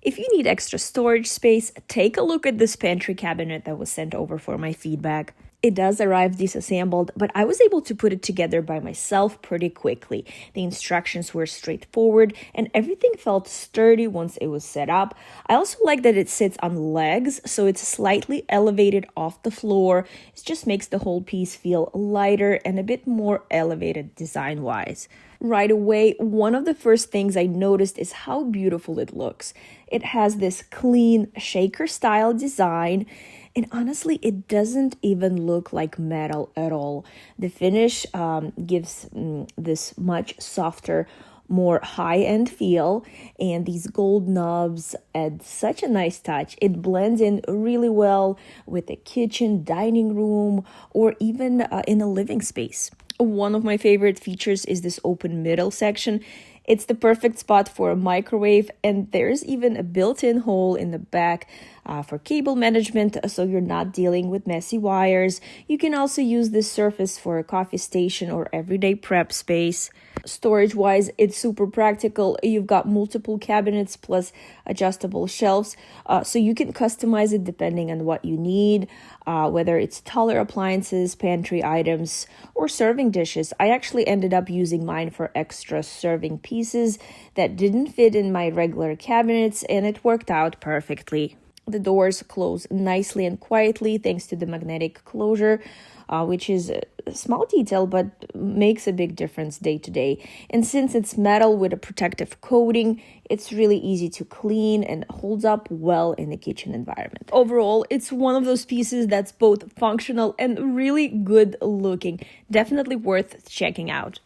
If you need extra storage space, take a look at this pantry cabinet that was sent over for my feedback. It does arrive disassembled, but I was able to put it together by myself pretty quickly. The instructions were straightforward and everything felt sturdy once it was set up. I also like that it sits on legs, so it's slightly elevated off the floor. It just makes the whole piece feel lighter and a bit more elevated design-wise. Right away, one of the first things I noticed is how beautiful it looks. It has this clean shaker-style design. And honestly, it doesn't even look like metal at all. The finish gives this much softer, more high-end feel, and these gold knobs add such a nice touch. It blends in really well with the kitchen, dining room, or even in a living space. One of my favorite features is this open middle section. It's the perfect spot for a microwave, and there's even a built-in hole in the back for cable management, so you're not dealing with messy wires. You can also use this surface for a coffee station or everyday prep space. Storage-wise, it's super practical. You've got multiple cabinets plus adjustable shelves, so you can customize it depending on what you need, whether it's taller appliances, pantry items, or serving dishes. I actually ended up using mine for extra serving pieces that didn't fit in my regular cabinets, and it worked out perfectly. The doors close nicely and quietly thanks to the magnetic closure, which is a small detail but makes a big difference day to day. And since it's metal with a protective coating, it's really easy to clean and holds up well in the kitchen environment. Overall, it's one of those pieces that's both functional and really good looking. Definitely worth checking out.